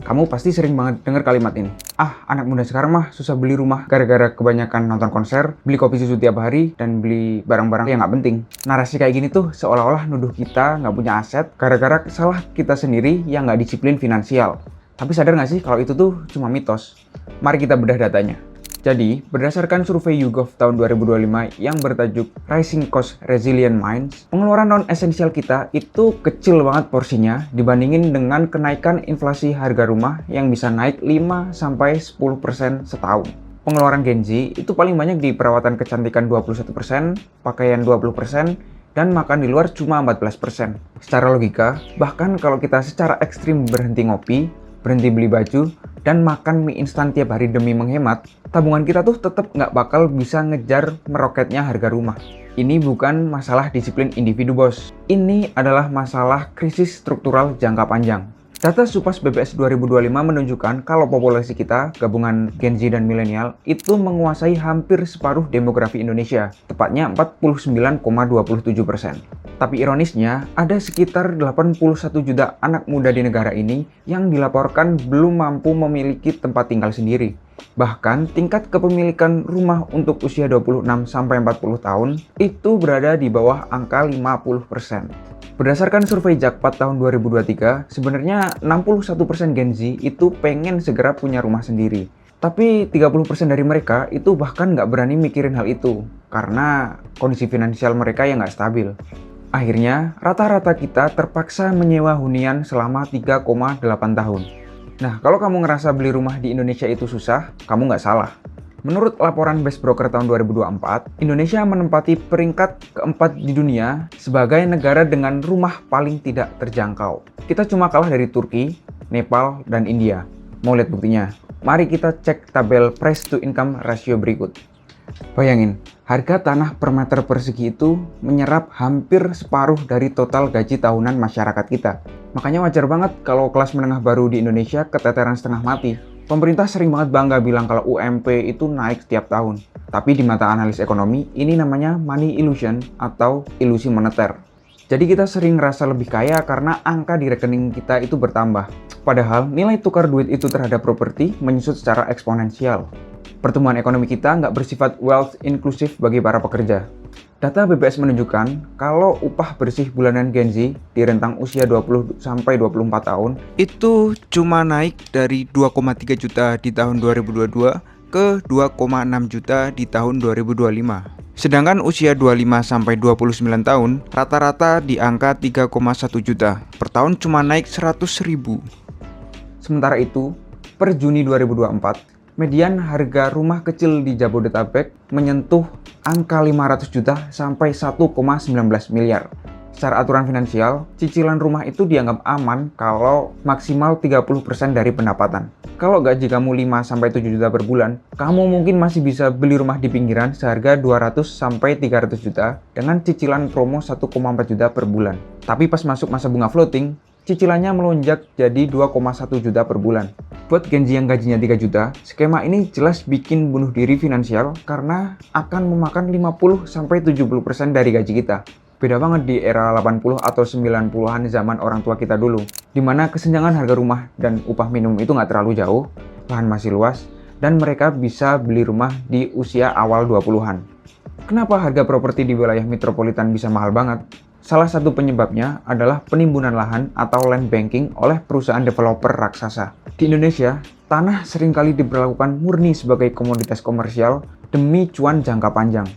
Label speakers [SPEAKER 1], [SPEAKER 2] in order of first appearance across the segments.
[SPEAKER 1] Kamu pasti sering banget dengar kalimat ini. Ah, anak muda sekarang mah susah beli rumah gara-gara kebanyakan nonton konser, beli kopi susu tiap hari, dan beli barang-barang yang nggak penting. Narasi kayak gini tuh seolah-olah nuduh kita nggak punya aset gara-gara salah kita sendiri yang nggak disiplin finansial. Tapi sadar nggak sih kalau itu tuh cuma mitos? Mari kita bedah datanya. Jadi, berdasarkan survei YouGov tahun 2025 yang bertajuk Rising Cost Resilient Minds, pengeluaran non-esensial kita itu kecil banget porsinya dibandingin dengan kenaikan inflasi harga rumah yang bisa naik 5-10% setahun. Pengeluaran Gen Z itu paling banyak di perawatan kecantikan 21%, pakaian 20%, dan makan di luar cuma 14%. Secara logika, bahkan kalau kita secara ekstrim berhenti ngopi, berhenti beli baju, dan makan mie instan tiap hari demi menghemat, tabungan kita tuh tetap nggak bakal bisa ngejar meroketnya harga rumah. Ini bukan masalah disiplin individu, bos. Ini adalah masalah krisis struktural jangka panjang. Data Supas BPS 2025 menunjukkan kalau populasi kita, gabungan Gen Z dan milenial, itu menguasai hampir separuh demografi Indonesia, tepatnya 49,27%. Tapi ironisnya, ada sekitar 81 juta anak muda di negara ini yang dilaporkan belum mampu memiliki tempat tinggal sendiri. Bahkan, tingkat kepemilikan rumah untuk usia 26-40 tahun itu berada di bawah angka 50%. Berdasarkan survei Jakpat tahun 2023, sebenarnya 61% Gen Z itu pengen segera punya rumah sendiri. Tapi 30% dari mereka itu bahkan nggak berani mikirin hal itu, karena kondisi finansial mereka yang nggak stabil. Akhirnya, rata-rata kita terpaksa menyewa hunian selama 3,8 tahun. Nah, kalau kamu ngerasa beli rumah di Indonesia itu susah, kamu nggak salah. Menurut laporan Best Broker tahun 2024, Indonesia menempati peringkat keempat di dunia sebagai negara dengan rumah paling tidak terjangkau. Kita cuma kalah dari Turki, Nepal, dan India. Mau lihat buktinya? Mari kita cek tabel price to income ratio berikut. Bayangin, harga tanah per meter persegi itu menyerap hampir separuh dari total gaji tahunan masyarakat kita. Makanya wajar banget kalau kelas menengah baru di Indonesia keteteran setengah mati. Pemerintah sering banget bangga bilang kalau UMP itu naik setiap tahun. Tapi di mata analis ekonomi, ini namanya money illusion atau ilusi moneter. Jadi kita sering ngerasa lebih kaya karena angka di rekening kita itu bertambah. Padahal nilai tukar duit itu terhadap properti menyusut secara eksponensial. Pertumbuhan ekonomi kita nggak bersifat wealth inklusif bagi para pekerja. Data BPS menunjukkan kalau upah bersih bulanan Gen Z di rentang usia 20-24 tahun itu cuma naik dari 2,3 juta di tahun 2022 ke 2,6 juta di tahun 2025. Sedangkan usia 25-29 tahun rata-rata di angka 3,1 juta. Per tahun cuma naik 100.000. Sementara itu, per Juni 2024, median harga rumah kecil di Jabodetabek menyentuh angka 500 juta sampai 1,19 miliar. Secara aturan finansial, cicilan rumah itu dianggap aman kalau maksimal 30% dari pendapatan. Kalau gaji kamu 5-7 juta per bulan, kamu mungkin masih bisa beli rumah di pinggiran seharga 200-300 juta dengan cicilan promo 1,4 juta per bulan. Tapi pas masuk masa bunga floating, cicilannya melonjak jadi 2,1 juta per bulan. Buat Gen Z yang gajinya 3 juta, skema ini jelas bikin bunuh diri finansial karena akan memakan 50-70% dari gaji kita. Beda banget di era 80 atau 90-an zaman orang tua kita dulu, di mana kesenjangan harga rumah dan upah minimum itu nggak terlalu jauh, lahan masih luas, dan mereka bisa beli rumah di usia awal 20-an. Kenapa harga properti di wilayah metropolitan bisa mahal banget? Salah satu penyebabnya adalah penimbunan lahan atau land banking oleh perusahaan developer raksasa. Di Indonesia, tanah seringkali diberlakukan murni sebagai komoditas komersial demi cuan jangka panjang.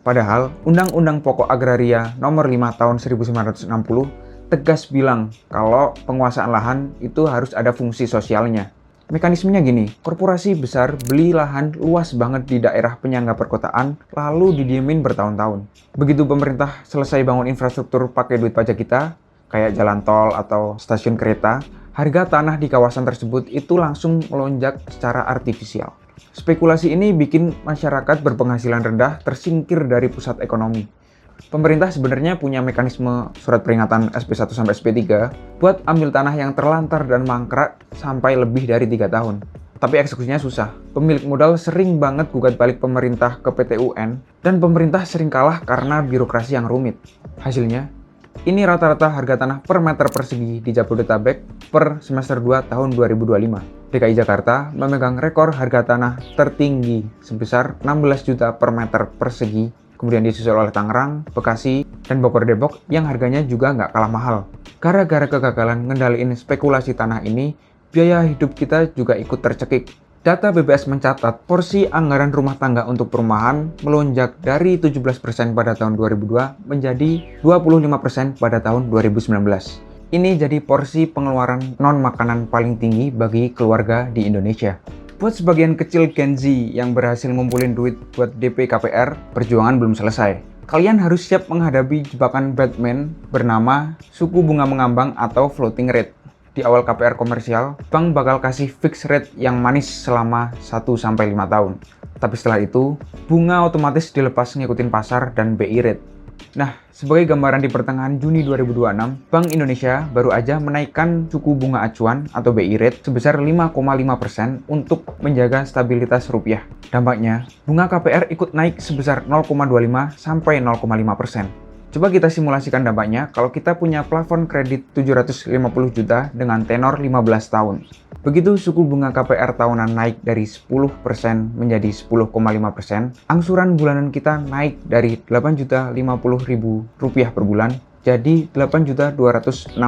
[SPEAKER 1] Padahal, Undang-Undang Pokok Agraria Nomor 5 Tahun 1960 tegas bilang kalau penguasaan lahan itu harus ada fungsi sosialnya. Mekanismenya gini, korporasi besar beli lahan luas banget di daerah penyangga perkotaan, lalu didiemin bertahun-tahun. Begitu pemerintah selesai bangun infrastruktur pakai duit pajak kita, kayak jalan tol atau stasiun kereta, harga tanah di kawasan tersebut itu langsung melonjak secara artifisial. Spekulasi ini bikin masyarakat berpenghasilan rendah tersingkir dari pusat ekonomi. Pemerintah sebenarnya punya mekanisme surat peringatan SP1 sampai SP3 buat ambil tanah yang terlantar dan mangkrak sampai lebih dari 3 tahun. Tapi eksekusinya susah. Pemilik modal sering banget gugat balik pemerintah ke PT UN dan pemerintah sering kalah karena birokrasi yang rumit. Hasilnya, Ini rata-rata harga tanah per meter persegi di Jabodetabek per semester 2 tahun 2025. DKI Jakarta memegang rekor harga tanah tertinggi sebesar 16 juta per meter persegi, kemudian disusul oleh Tangerang, Bekasi, dan Bogor Depok yang harganya juga nggak kalah mahal. Gara-gara kegagalan ngendaliin spekulasi tanah ini, biaya hidup kita juga ikut tercekik. Data BBS mencatat porsi anggaran rumah tangga untuk perumahan melonjak dari 17% pada tahun 2002 menjadi 25% pada tahun 2019. Ini jadi porsi pengeluaran non-makanan paling tinggi bagi keluarga di Indonesia. Buat sebagian kecil Gen Z yang berhasil ngumpulin duit buat DP KPR, perjuangan belum selesai. Kalian harus siap menghadapi jebakan Batman bernama suku bunga mengambang atau floating rate. Di awal KPR komersial, bank bakal kasih fixed rate yang manis selama 1-5 tahun. Tapi setelah itu, bunga otomatis dilepas ngikutin pasar dan BI rate. Nah, sebagai gambaran di pertengahan Juni 2026, Bank Indonesia baru aja menaikkan suku bunga acuan atau BI rate sebesar 5,5% untuk menjaga stabilitas rupiah. Dampaknya, bunga KPR ikut naik sebesar 0,25 sampai 0,5%. Coba kita simulasikan dampaknya kalau kita punya plafon kredit 750 juta dengan tenor 15 tahun. Begitu suku bunga KPR tahunan naik dari 10% menjadi 10,5%, angsuran bulanan kita naik dari Rp8.050.000 per bulan jadi Rp8.260.000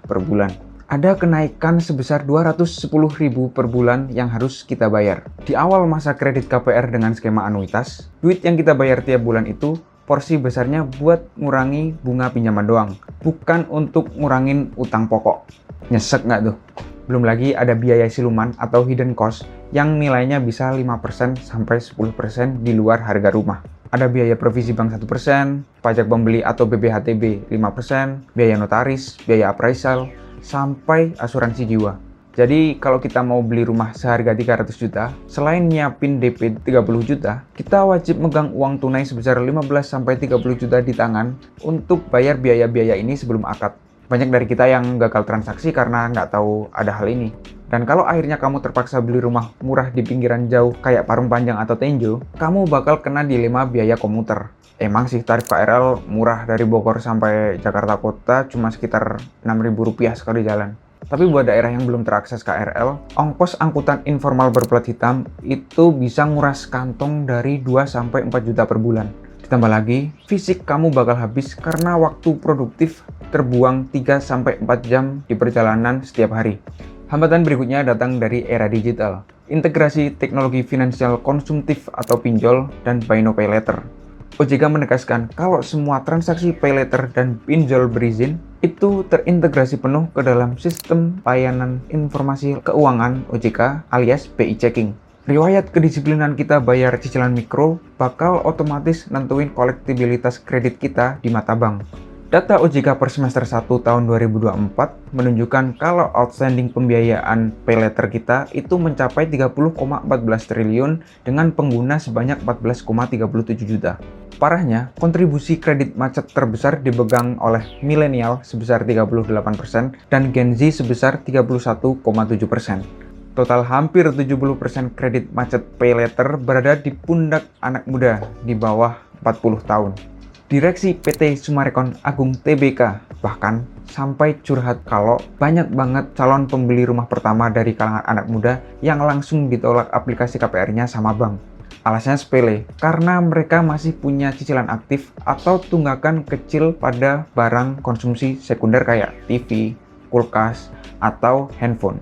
[SPEAKER 1] per bulan. Ada kenaikan sebesar Rp210.000 per bulan yang harus kita bayar. Di awal masa kredit KPR dengan skema anuitas, duit yang kita bayar tiap bulan itu porsi besarnya buat ngurangi bunga pinjaman doang, bukan untuk ngurangin utang pokok. Nyesek nggak tuh? Belum lagi ada biaya siluman atau hidden cost yang nilainya bisa 5% sampai 10% di luar harga rumah. Ada biaya provisi bank 1%, pajak pembeli atau BPHTB 5%, biaya notaris, biaya appraisal, sampai asuransi jiwa. Jadi kalau kita mau beli rumah seharga 300 juta, selain nyiapin DP 30 juta, kita wajib megang uang tunai sebesar 15-30 juta di tangan untuk bayar biaya-biaya ini sebelum akad. Banyak dari kita yang gagal transaksi karena nggak tahu ada hal ini. Dan kalau akhirnya kamu terpaksa beli rumah murah di pinggiran jauh kayak Parung Panjang atau Tenjo, kamu bakal kena dilema biaya komuter. Emang sih tarif KRL murah dari Bogor sampai Jakarta Kota cuma sekitar Rp6.000 sekali jalan. Tapi buat daerah yang belum terakses KRL, ongkos angkutan informal berplat hitam itu bisa nguras kantong dari 2-4 juta per bulan. Ditambah lagi, fisik kamu bakal habis karena waktu produktif terbuang 3-4 jam di perjalanan setiap hari. Hambatan berikutnya datang dari era digital. Integrasi teknologi finansial konsumtif atau pinjol dan buy now pay later. OJK menegaskan kalau semua transaksi pay later dan pinjol berizin itu terintegrasi penuh ke dalam sistem layanan informasi keuangan OJK alias BI Checking. Riwayat kedisiplinan kita bayar cicilan mikro bakal otomatis nentuin kolektibilitas kredit kita di mata bank. Data OJK per semester 1 tahun 2024 menunjukkan kalau outstanding pembiayaan pay later kita itu mencapai 30,14 triliun dengan pengguna sebanyak 14,37 juta. Parahnya, kontribusi kredit macet terbesar dipegang oleh milenial sebesar 38% dan Gen Z sebesar 31,7%. Total hampir 70% kredit macet pay later berada di pundak anak muda di bawah 40 tahun. Direksi PT Summarecon Agung Tbk bahkan sampai curhat kalau banyak banget calon pembeli rumah pertama dari kalangan anak muda yang langsung ditolak aplikasi KPR-nya sama bank. Alasannya sepele, karena mereka masih punya cicilan aktif atau tunggakan kecil pada barang konsumsi sekunder kayak TV, kulkas, atau handphone.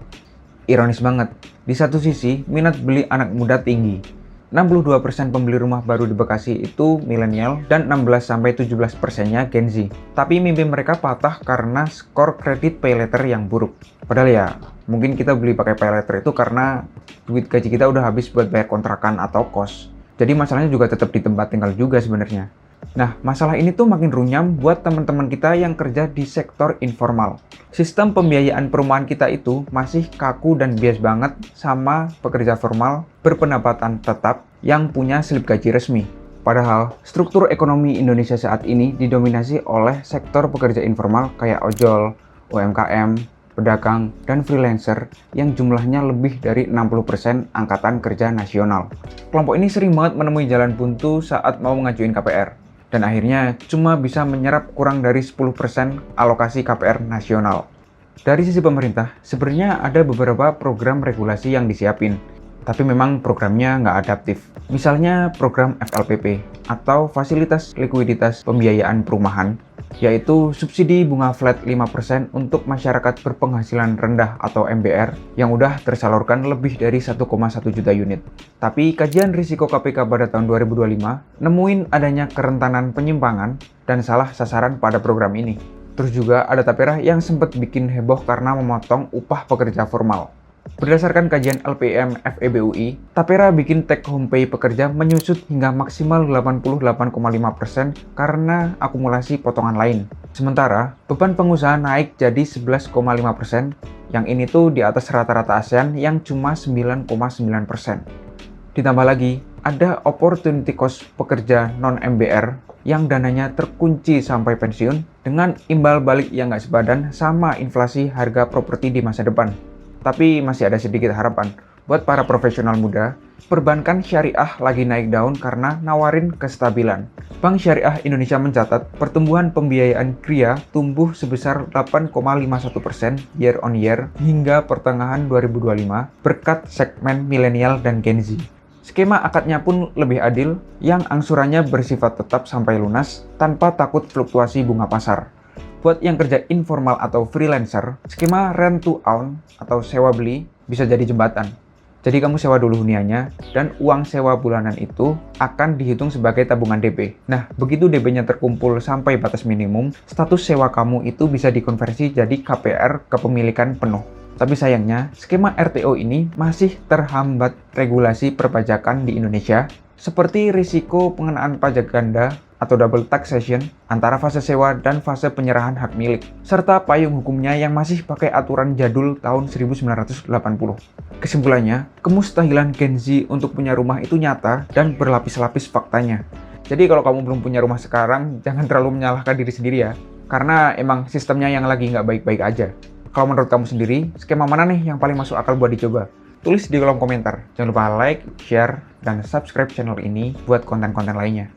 [SPEAKER 1] Ironis banget, di satu sisi minat beli anak muda tinggi. 62% pembeli rumah baru di Bekasi itu milenial dan 16-17%-nya Gen Z. Tapi mimpi mereka patah karena skor kredit pay later yang buruk. Padahal ya, mungkin kita beli pakai pay later itu karena duit gaji kita udah habis buat bayar kontrakan atau kos. Jadi masalahnya juga tetap di tempat tinggal juga sebenarnya. Nah, masalah ini tuh makin runyam buat teman-teman kita yang kerja di sektor informal. Sistem pembiayaan perumahan kita itu masih kaku dan bias banget sama pekerja formal berpendapatan tetap yang punya slip gaji resmi. Padahal, struktur ekonomi Indonesia saat ini didominasi oleh sektor pekerja informal kayak ojol, UMKM, pedagang, dan freelancer yang jumlahnya lebih dari 60% angkatan kerja nasional. Kelompok ini sering banget menemui jalan buntu saat mau mengajuin KPR. dan akhirnya cuma bisa menyerap kurang dari 10% alokasi KPR nasional. Dari sisi pemerintah, sebenarnya ada beberapa program regulasi yang disiapin, tapi memang programnya nggak adaptif. Misalnya program FLPP atau Fasilitas Likuiditas Pembiayaan Perumahan, yaitu subsidi bunga flat 5% untuk masyarakat berpenghasilan rendah atau MBR yang udah tersalurkan lebih dari 1,1 juta unit. Tapi kajian risiko KPK pada tahun 2025 nemuin adanya kerentanan penyimpangan dan salah sasaran pada program ini. Terus juga ada Tapera yang sempat bikin heboh karena memotong upah pekerja formal. Berdasarkan kajian LPM FEBUI, Tapera bikin take home pay pekerja menyusut hingga maksimal 88,5% karena akumulasi potongan lain. Sementara, beban pengusaha naik jadi 11,5%, yang ini tuh di atas rata-rata ASEAN yang cuma 9,9%. Ditambah lagi, ada opportunity cost pekerja non-MBR yang dananya terkunci sampai pensiun dengan imbal balik yang nggak sebadan sama inflasi harga properti di masa depan. Tapi masih ada sedikit harapan. Buat para profesional muda, perbankan syariah lagi naik daun karena nawarin kestabilan. Bank Syariah Indonesia mencatat pertumbuhan pembiayaan KRIA tumbuh sebesar 8,51% year on year hingga pertengahan 2025 berkat segmen milenial dan Gen Z. Skema akadnya pun lebih adil, yang angsurannya bersifat tetap sampai lunas tanpa takut fluktuasi bunga pasar. Buat yang kerja informal atau freelancer, skema rent to own atau sewa beli bisa jadi jembatan. Jadi kamu sewa dulu huniannya, dan uang sewa bulanan itu akan dihitung sebagai tabungan DP. Nah, begitu DP-nya terkumpul sampai batas minimum, status sewa kamu itu bisa dikonversi jadi KPR kepemilikan penuh. Tapi sayangnya, skema RTO ini masih terhambat regulasi perpajakan di Indonesia, seperti risiko pengenaan pajak ganda atau double taxation antara fase sewa dan fase penyerahan hak milik, serta payung hukumnya yang masih pakai aturan jadul tahun 1980. Kesimpulannya, kemustahilan Gen Z untuk punya rumah itu nyata dan berlapis-lapis faktanya. Jadi kalau kamu belum punya rumah sekarang, jangan terlalu menyalahkan diri sendiri ya, karena emang sistemnya yang lagi nggak baik-baik aja. Kalau menurut kamu sendiri, skema mana nih yang paling masuk akal buat dicoba? Tulis di kolom komentar. Jangan lupa like, share, dan subscribe channel ini buat konten-konten lainnya.